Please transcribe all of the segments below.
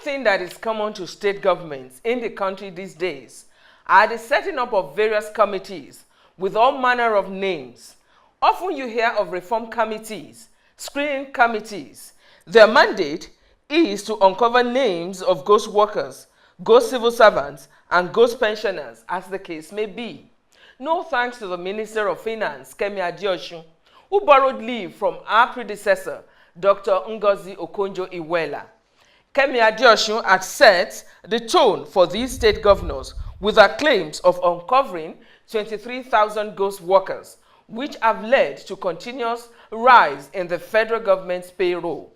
thing that is common to state governments in the country these days are the setting up of various committees with all manner of names. Often you hear of reform committees, screening committees. Their mandate is to uncover names of ghost workers, ghost civil servants, and ghost pensioners, as the case may be. No thanks to the Minister of Finance, Kemi Adeosun, who borrowed leave from our predecessor, Dr. Ngozi Okonjo-Iweala. Kemi Adeosun had set the tone for these state governors with her claims of uncovering 23,000 ghost workers, which have led to continuous rise in the federal government's payroll.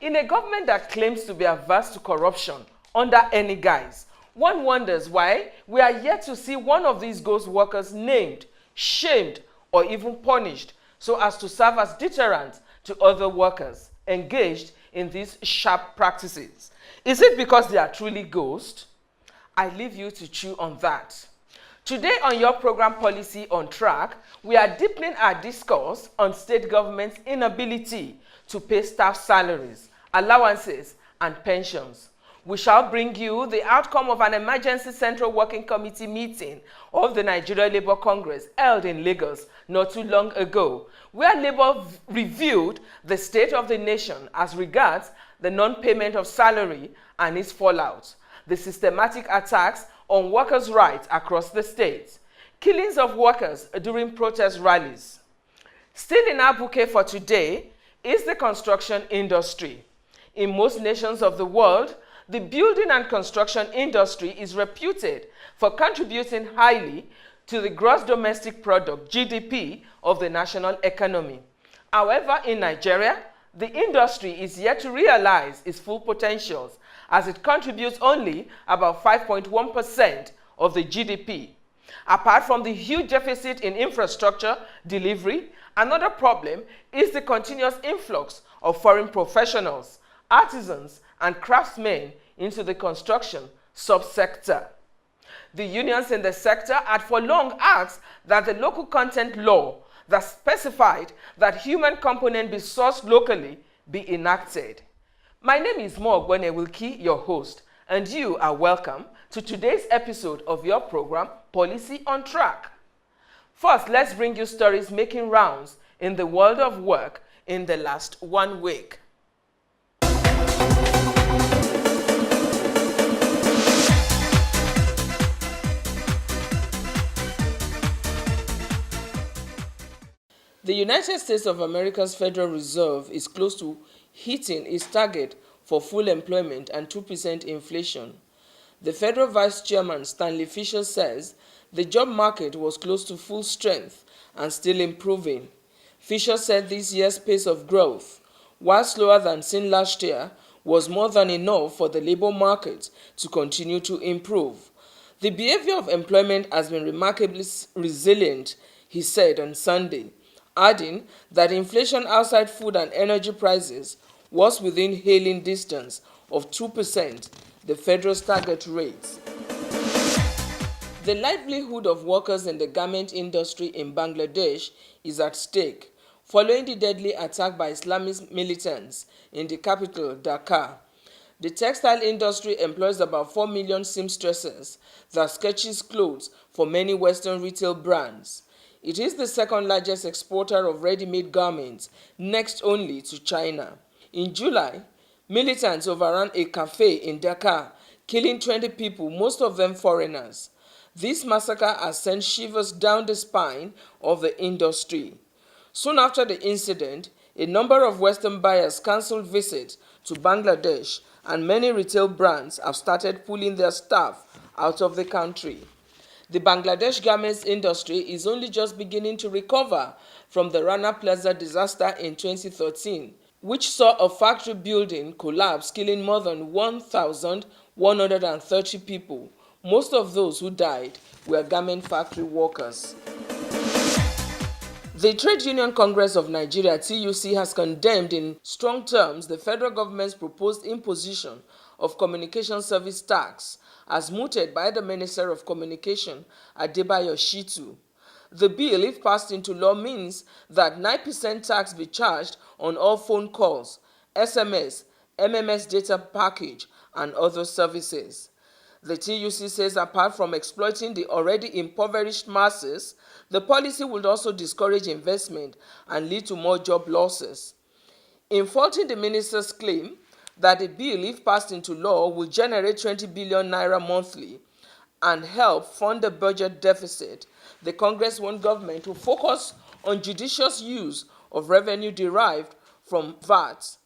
In a government that claims to be averse to corruption under any guise, one wonders why we are yet to see one of these ghost workers named, shamed, or even punished so as to serve as deterrent to other workers engaged in these sharp practices. Is it because they are truly ghosts? I leave you to chew on that. Today on your program Policy on Track, we are deepening our discourse on state government's inability to pay staff salaries, allowances, and pensions. We shall bring you the outcome of an emergency Central Working Committee meeting of the Nigeria Labour Congress held in Lagos not too long ago, where Labour reviewed the state of the nation as regards the non-payment of salary and its fallout, the systematic attacks on workers' rights across the state, killings of workers during protest rallies. Still in our bouquet for today is the construction industry. In most nations of the world, the building and construction industry is reputed for contributing highly to the gross domestic product, GDP, of the national economy. However, in Nigeria, the industry is yet to realize its full potentials as it contributes only about 5.1% of the GDP. Apart from the huge deficit in infrastructure delivery, another problem is the continuous influx of foreign professionals, artisans, and craftsmen into the construction subsector. The unions in the sector had for long asked that the local content law that specified that human component be sourced locally be enacted. My name is Mo Wilkie, your host, and you are welcome to today's episode of your program, Policy on Track. First, let's bring you stories making rounds in the world of work in the last 1 week. The United States of America's Federal Reserve is close to hitting its target for full employment and 2% inflation. The Federal Vice Chairman Stanley Fischer says the job market was close to full strength and still improving. Fischer said this year's pace of growth, while slower than seen last year, was more than enough for the labor market to continue to improve. The behavior of employment has been remarkably resilient, he said on Sunday, adding that inflation outside food and energy prices was within hailing distance of 2%, the federal target rate. The livelihood of workers in the garment industry in Bangladesh is at stake, following the deadly attack by Islamist militants in the capital, Dhaka. The textile industry employs about 4 million seamstresses that sketches clothes for many Western retail brands. It is the second largest exporter of ready-made garments, next only to China. In July, militants overran a cafe in Dhaka, killing 20 people, most of them foreigners. This massacre has sent shivers down the spine of the industry. Soon after the incident, a number of Western buyers cancelled visits to Bangladesh, and many retail brands have started pulling their staff out of the country. The Bangladesh garments industry is only just beginning to recover from the Rana Plaza disaster in 2013, which saw a factory building collapse, killing more than 1,130 people. Most of those who died were garment factory workers. The Trade Union Congress of Nigeria, TUC, has condemned in strong terms the federal government's proposed imposition of communication service tax as mooted by the Minister of Communication, Adebayo Shitu. The bill, if passed into law, means that 9% tax be charged on all phone calls, SMS, MMS data package, and other services. The TUC says apart from exploiting the already impoverished masses, the policy would also discourage investment and lead to more job losses. In faulting the minister's claim that the bill, if passed into law, will generate 20 billion naira monthly and help fund the budget deficit, the Congress wants government to focus on judicious use of revenue derived from VAT,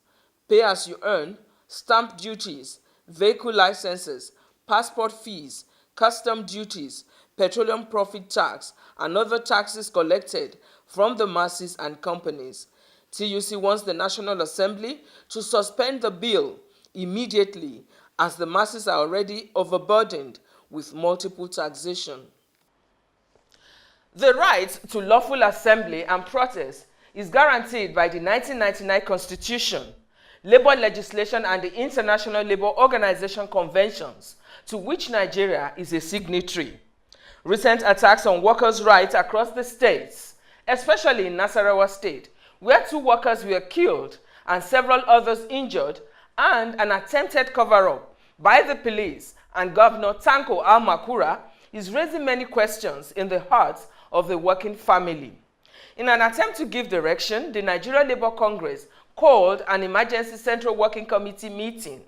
pay as you earn, stamp duties, vehicle licenses, passport fees, custom duties, petroleum profit tax, and other taxes collected from the masses and companies. TUC wants the National Assembly to suspend the bill immediately, as the masses are already overburdened with multiple taxation. The right to lawful assembly and protest is guaranteed by the 1999 Constitution, labor legislation, and the International Labour Organization conventions, to which Nigeria is a signatory. Recent attacks on workers' rights across the states, especially in Nasarawa State, where 2 workers were killed and several others injured, and an attempted cover-up by the police and Governor Tanko Al-Makura, is raising many questions in the hearts of the working family. In an attempt to give direction, the Nigeria Labour Congress called an emergency Central Working Committee meeting.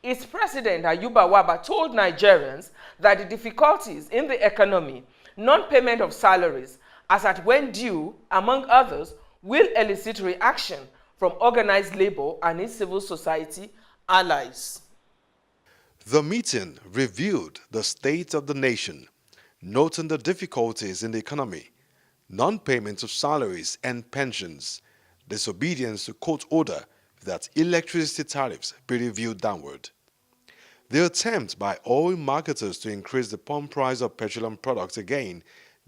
Its president, Ayuba Waba, told Nigerians that the difficulties in the economy, non-payment of salaries, as at when due, among others, will elicit reaction from organized labor and its civil society allies. The meeting reviewed the state of the nation, noting the difficulties in the economy, non-payment of salaries and pensions, disobedience to court order that electricity tariffs be reviewed downward. The attempt by oil marketers to increase the pump price of petroleum products again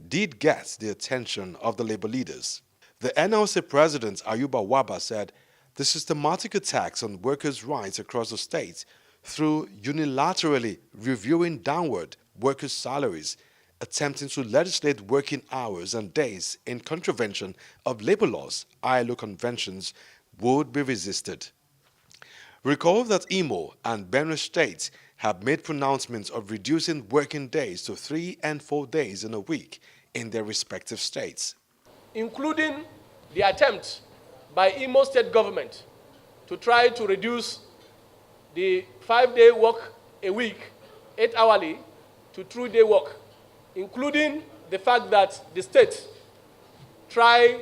did get the attention of the labor leaders. The NLC president Ayuba Waba said the systematic attacks on workers' rights across the state through unilaterally reviewing downward workers' salaries, attempting to legislate working hours and days in contravention of labor laws, ILO conventions, would be resisted. Recall that Imo and Benue states have made pronouncements of reducing working days to 3 and 4 days in a week in their respective states, including the attempt by Imo state government to try to reduce the 5-day work a week, 8 hourly, to 3-day work, including the fact that the state tried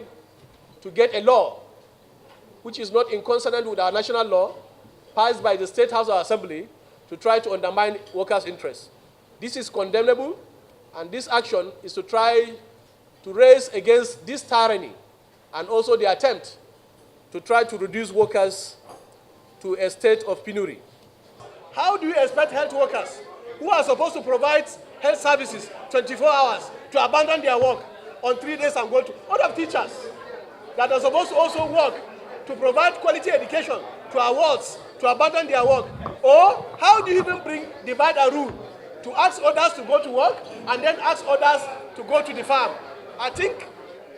to get a law which is not in consonant with our national law, passed by the State House of Assembly, to try to undermine workers' interests. This is condemnable, and this action is to try to raise against this tyranny and also the attempt to try to reduce workers to a state of penury. How do you expect health workers who are supposed to provide health services 24 hours to abandon their work on 3 days and go to other teachers that are supposed to also work to provide quality education to our wards to abandon their work? Or how do you even divide a rule to ask others to go to work and then ask others to go to the farm? I think,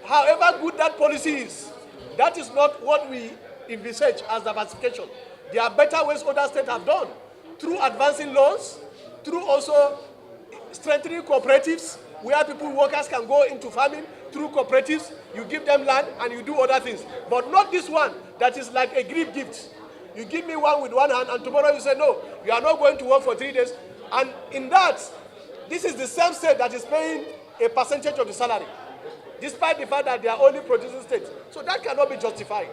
however good that policy is, that is not what we envisage as diversification. There are better ways other states have done, through advancing laws, through also strengthening cooperatives, where workers can go into farming through cooperatives. You give them land and you do other things. But not this one that is like a grief gift. You give me one with one hand and tomorrow you say, no, you are not going to work for 3 days. And in that, this is the same state that is paying a percentage of the salary, despite the fact that they are only producing states. So that cannot be justified.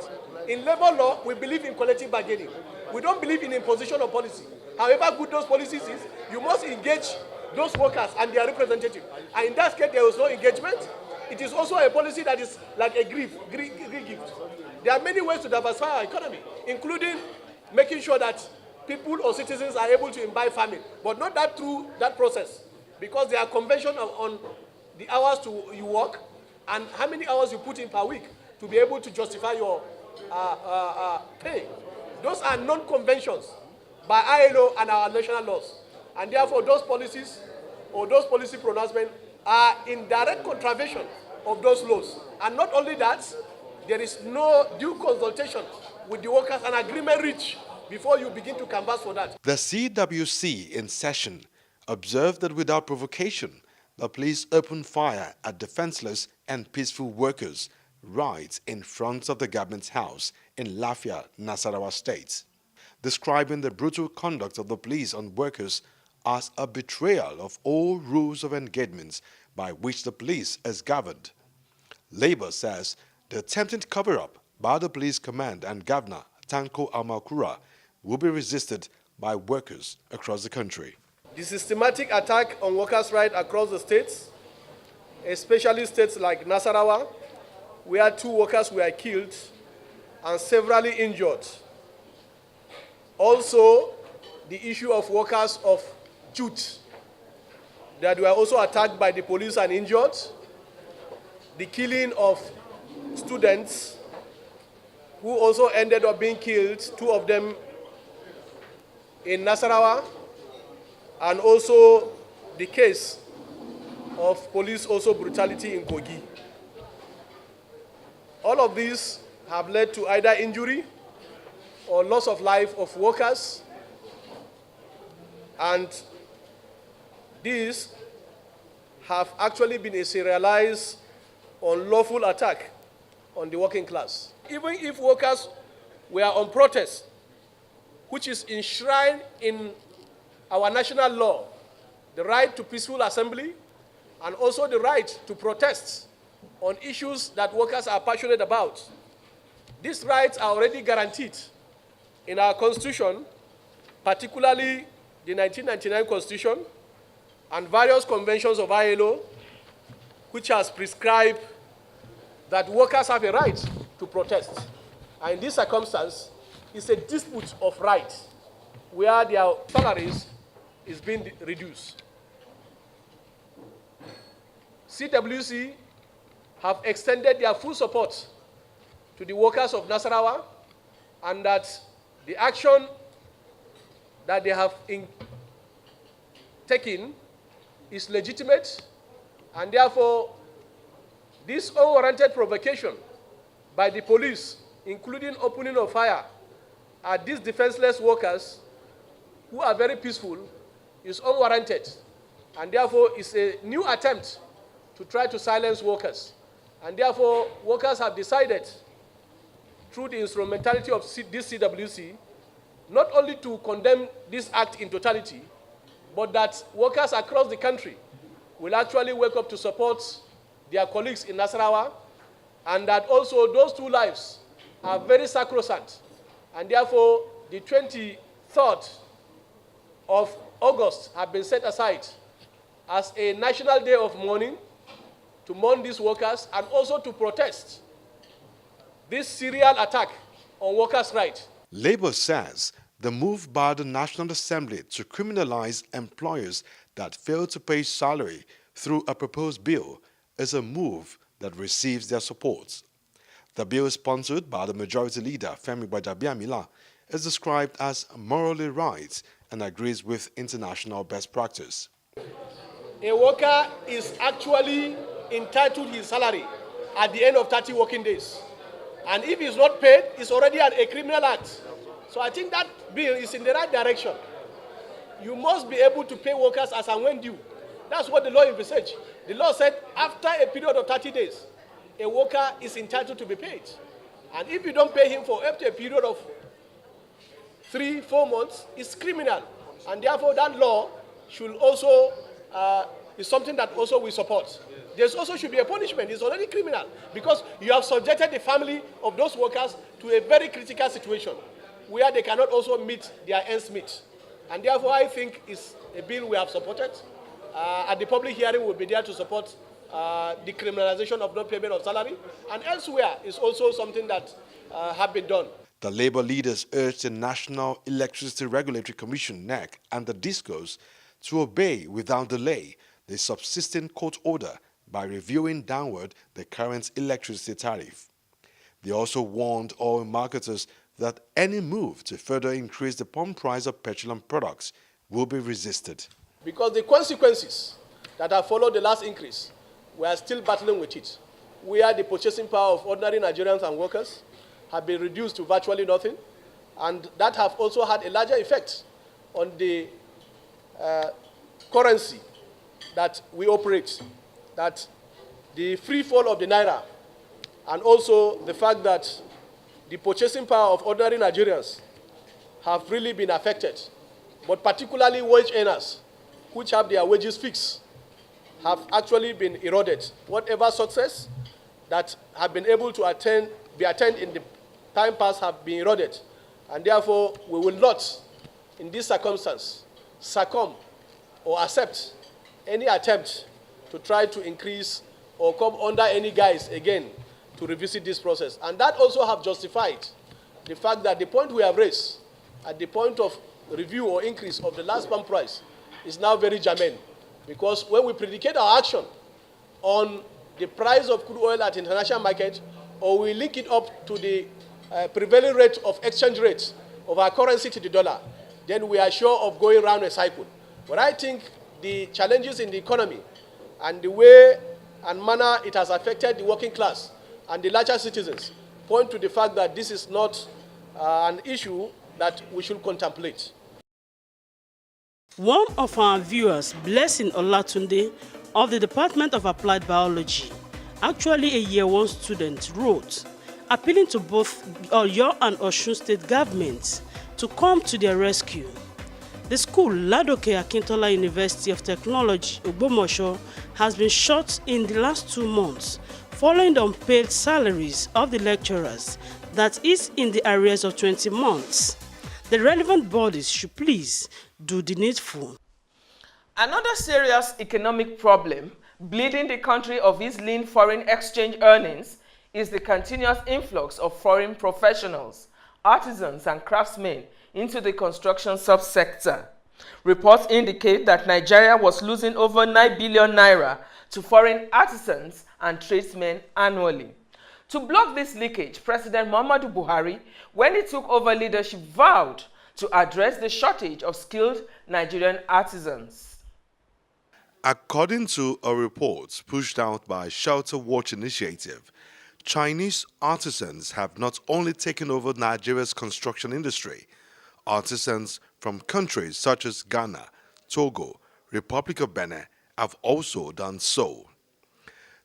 In labor law, we believe in collective bargaining. We don't believe in imposition of policy. However good those policies is, you must engage those workers and their representatives. And in that case, there was no engagement. It is also a policy that is like a grief gift. There are many ways to diversify our economy, including making sure that people or citizens are able to imbibe farming, but not that through that process, because there are conventions on the hours you work and how many hours you put in per week to be able to justify your pay. Those are non-conventions by ILO and our national laws. And therefore, those policies or those policy pronouncements are in direct contravention of those laws. And not only that, there is no due consultation with the workers and agreement reached before you begin to canvass for that. The CWC in session observed that without provocation, the police opened fire at defenseless and peaceful workers right in front of the government house in Lafia, Nasarawa State, describing the brutal conduct of the police on workers as a betrayal of all rules of engagement by which the police is governed. Labour says the attempted cover-up by the police command and Governor Tanko Amakura will be resisted by workers across the country. The systematic attack on workers' rights across the states, especially states like Nasarawa, where 2 workers were killed and severely injured. Also, the issue of workers of Jute that were also attacked by the police and injured, the killing of students who also ended up being killed, 2 of them in Nasarawa, and also the case of police also brutality in Kogi. All of these have led to either injury or loss of life of workers, and these have actually been a serialized unlawful attack on the working class. Even if workers were on protest, which is enshrined in our national law, the right to peaceful assembly and also the right to protest on issues that workers are passionate about. These rights are already guaranteed in our Constitution, particularly the 1999 Constitution and various conventions of ILO, which has prescribed that workers have a right to protest. And in this circumstance, it's a dispute of rights where their salaries is being reduced. CWC have extended their full support to the workers of Nasarawa, and that the action that they have taken is legitimate, and therefore this unwarranted provocation by the police, including opening of fire at these defenseless workers who are very peaceful, is unwarranted, and therefore is a new attempt to try to silence workers. And therefore, workers have decided, through the instrumentality of this CWC, not only to condemn this act in totality, but that workers across the country will actually wake up to support their colleagues in Nasarawa, and that also those 2 lives are very sacrosanct. And therefore, the 23rd of August have been set aside as a national day of mourning to mourn these workers and also to protest this serial attack on workers' rights. Labour says the move by the National Assembly to criminalize employers that fail to pay salary through a proposed bill is a move that receives their support. The bill, sponsored by the Majority Leader Femi Gbajabiamila, is described as morally right and agrees with international best practice. A worker is actually entitled to his salary at the end of 30 working days. And if he's not paid, it's already a criminal act. So I think that bill is in the right direction. You must be able to pay workers as and when due. That's what the law envisaged. The law said after a period of 30 days, a worker is entitled to be paid. And if you don't pay him for up to a period of 3-4 months, it's criminal. And therefore that law should also is something that also we support. There also should be a punishment. It's already criminal because you have subjected the family of those workers to a very critical situation where they cannot also meet their ends meet. And therefore, I think it's a bill we have supported. At the public hearing, we'll be there to support the criminalization of non-payment of salary. And elsewhere, it's also something that have been done. The Labour leaders urged the National Electricity Regulatory Commission, NEC, and the DISCOs to obey without delay the subsisting court order by reviewing downward the current electricity tariff. They also warned oil marketers that any move to further increase the pump price of petroleum products will be resisted. Because the consequences that have followed the last increase, we are still battling with it. Where the purchasing power of ordinary Nigerians and workers have been reduced to virtually nothing. And that have also had a larger effect on the currency that we operate, that the free fall of the naira, and also the fact that the purchasing power of ordinary Nigerians have really been affected, but particularly wage earners, which have their wages fixed, have actually been eroded. Whatever success that have been able to be attained in the time past have been eroded. And therefore, we will not, in this circumstance, succumb or accept any attempt to try to increase or come under any guise again to revisit this process. And that also have justified the fact that the point we have raised at the point of review or increase of the last pump price is now very germane. Because when we predicate our action on the price of crude oil at international market, or we link it up to the prevailing rate of exchange rates of our currency to the dollar, then we are sure of going around a cycle. But I think the challenges in the economy and the way and manner it has affected the working class and the larger citizens point to the fact that this is not an issue that we should contemplate. One of our viewers, Blessing Olatunde, of the Department of Applied Biology, actually a Year 1 student, wrote, appealing to both Oyo and Osun state governments to come to their rescue. The school, Ladoke Akintola University of Technology, Ogbomoso, has been shut in the last 2 months following the unpaid salaries of the lecturers, that is in the arrears of 20 months. The relevant bodies should please do the needful. Another serious economic problem bleeding the country of its lean foreign exchange earnings is the continuous influx of foreign professionals, artisans, and craftsmen into the construction subsector. Reports indicate that Nigeria was losing over 9 billion naira to foreign artisans and tradesmen annually. To block this leakage, President Muhammadu Buhari, when he took over leadership, vowed to address the shortage of skilled Nigerian artisans. According to a report pushed out by Shelter Watch Initiative, Chinese artisans have not only taken over Nigeria's construction industry. Artisans from countries such as Ghana, Togo, Republic of Benin have also done so.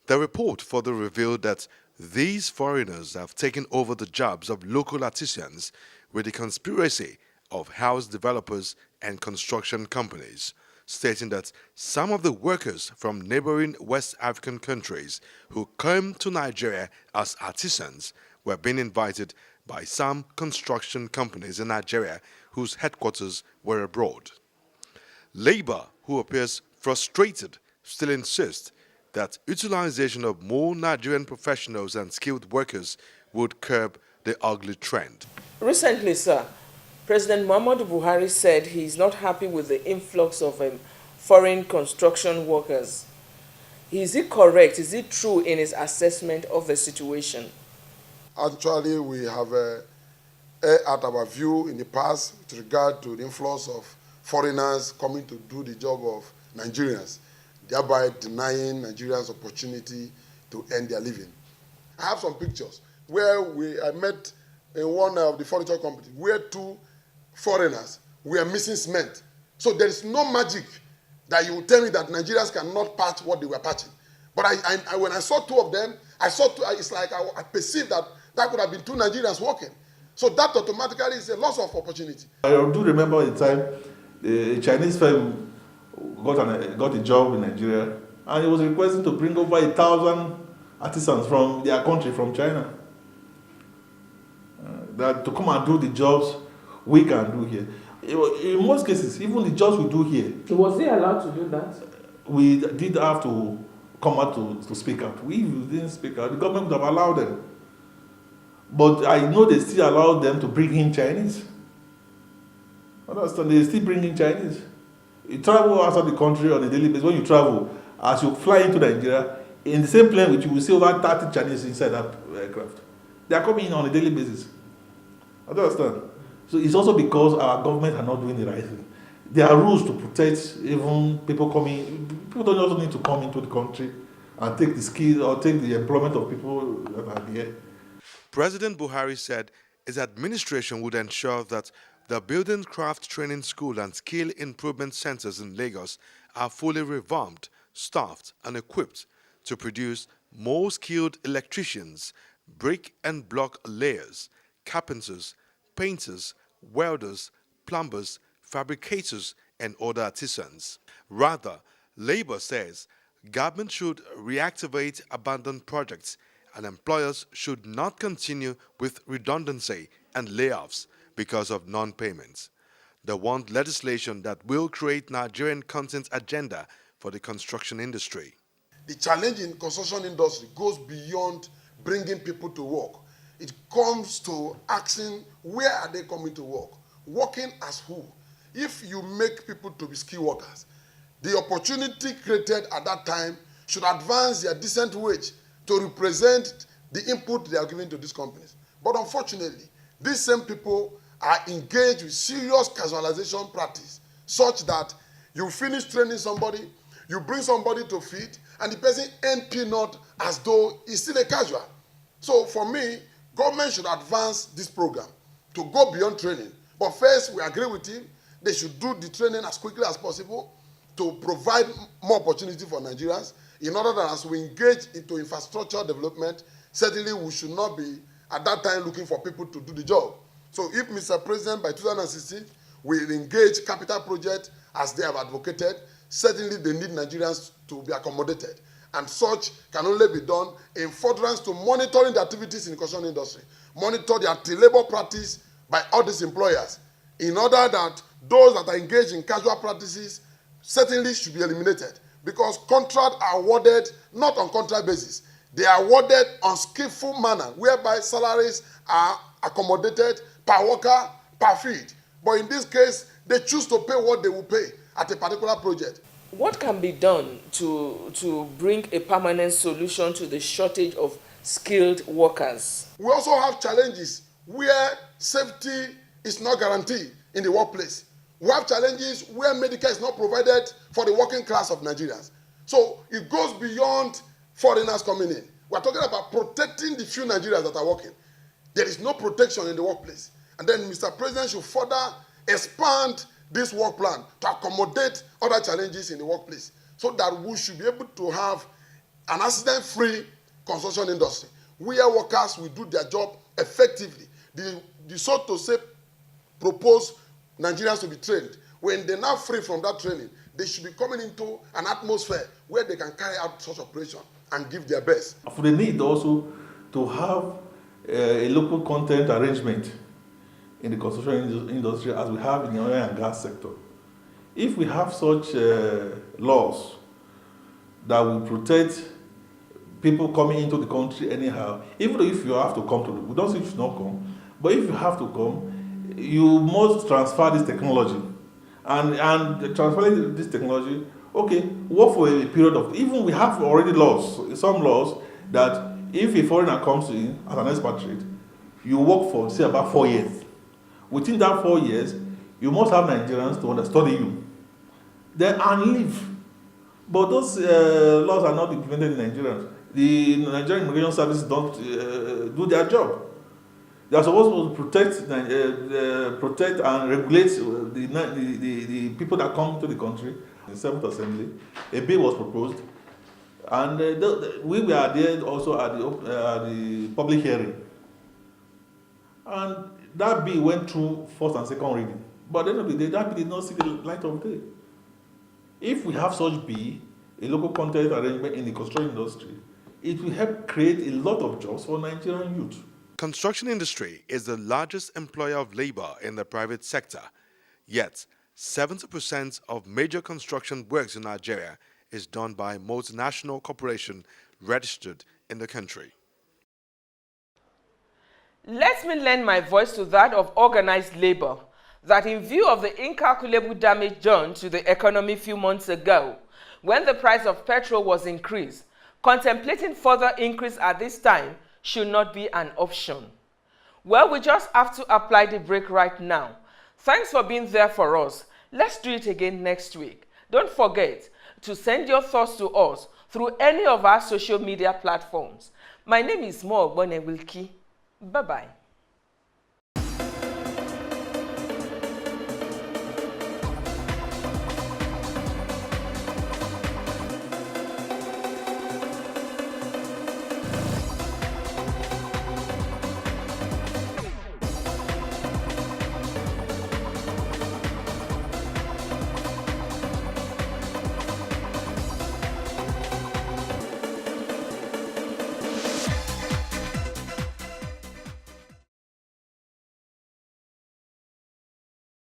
The report further revealed that these foreigners have taken over the jobs of local artisans with the conspiracy of house developers and construction companies, stating that some of the workers from neighboring West African countries who came to Nigeria as artisans were being invited by some construction companies in Nigeria whose headquarters were abroad. Labour, who appears frustrated, still insists that utilization of more Nigerian professionals and skilled workers would curb the ugly trend. Recently, sir, President Muhammadu Buhari said he is not happy with the influx of foreign construction workers. Is it correct? Is it true in his assessment of the situation? Actually, we have at our view in the past with regard to the influx of foreigners coming to do the job of Nigerians, thereby denying Nigerians opportunity to earn their living. I have some pictures where I met in one of the furniture companies where 2 foreigners were missing cement. So there is no magic that you will tell me that Nigerians cannot patch what they were patching. But when I saw 2 of them, it's like I perceived that could have been 2 Nigerians working. So that automatically is a loss of opportunity. I do remember the time a Chinese firm got a job in Nigeria, and it was requesting to bring over 1,000 artisans from their country, from China, that to come and do the jobs we can do here. In most cases, even the jobs we do here. So was he allowed to do that? We did have to come out to speak out. We didn't speak out. The government would have allowed them. But I know they still allow them to bring in Chinese. Understand? They still bring in Chinese. You travel outside the country on a daily basis. When you travel, as you fly into Nigeria, in the same plane which you will see over 30 Chinese inside that aircraft. They are coming in on a daily basis. Understand? So it's also because our government are not doing the right thing. There are rules to protect even people coming. People don't also need to come into the country and take the skills or take the employment of people that are here. President Buhari said his administration would ensure that the Building Craft Training School and Skill Improvement Centers in Lagos are fully revamped, staffed, and equipped to produce more skilled electricians, brick and block layers, carpenters, painters, welders, plumbers, fabricators, and other artisans. Rather, Labour says government should reactivate abandoned projects and employers should not continue with redundancy and layoffs because of non-payments. They want legislation that will create Nigerian content agenda for the construction industry. The challenge in construction industry goes beyond bringing people to work. It comes to asking where are they coming to work? Working as who? If you make people to be skilled workers, the opportunity created at that time should advance their decent wage to represent the input they are giving to these companies. But unfortunately, these same people are engaged with serious casualization practice, such that you finish training somebody, you bring somebody to feed, and the person earn peanut as though he's still a casual. So for me, government should advance this program to go beyond training. But first, we agree with him, they should do the training as quickly as possible to provide more opportunity for Nigerians, in order that as we engage into infrastructure development, certainly we should not be at that time looking for people to do the job. So if Mr. President by 2016 will engage capital projects as they have advocated, certainly they need Nigerians to be accommodated. And such can only be done in furtherance to monitoring the activities in the construction industry, monitor the anti-labor practice by all these employers, in order that those that are engaged in casual practices certainly should be eliminated, because contracts are awarded not on contract basis. They are awarded on skillful manner, whereby salaries are accommodated per worker, per feed. But in this case, they choose to pay what they will pay at a particular project. What can be done to bring a permanent solution to the shortage of skilled workers? We also have challenges where safety is not guaranteed in the workplace. We have challenges where medical is not provided for the working class of Nigerians. So it goes beyond foreigners coming in. We're talking about protecting the few Nigerians that are working. There is no protection in the workplace. And then Mr. President should further expand this work plan to accommodate other challenges in the workplace, so that we should be able to have an accident-free construction industry where workers will do their job effectively. The so to say propose Nigerians to be trained. When they're now free from that training, they should be coming into an atmosphere where they can carry out such operation and give their best. For the need also to have a local content arrangement in the construction industry as we have in the oil and gas sector. If we have such laws that will protect people coming into the country anyhow, even if you have to come to we don't say you should not come, but if you have to come, you must transfer this technology. And transferring this technology, okay, work for a period of, even we have already laws, some laws, that if a foreigner comes in as an expatriate, you work for, say, about 4 years. Within that 4 years, you must have Nigerians to study you, then and leave. But those laws are not implemented in Nigeria. The Nigerian Immigration Service don't do their job. They are supposed to protect and regulate the people that come to the country. In the 7th Assembly, a bill was proposed, and we were there also at the public hearing. And that bill went through first and second reading. But at the end of the day, that bill did not see the light of day. If we have such bill, a local content arrangement in the construction industry, it will help create a lot of jobs for Nigerian youth. Construction industry is the largest employer of labor in the private sector. Yet, 70% of major construction works in Nigeria is done by multinational corporations registered in the country. Let me lend my voice to that of organized labor, that in view of the incalculable damage done to the economy a few months ago, when the price of petrol was increased, contemplating further increase at this time should not be an option. Well, we just have to apply the brake right now. Thanks for being there for us. Let's do it again next week. Don't forget to send your thoughts to us through any of our social media platforms. My name is Mo Ogbonne Wilkie. Bye-bye.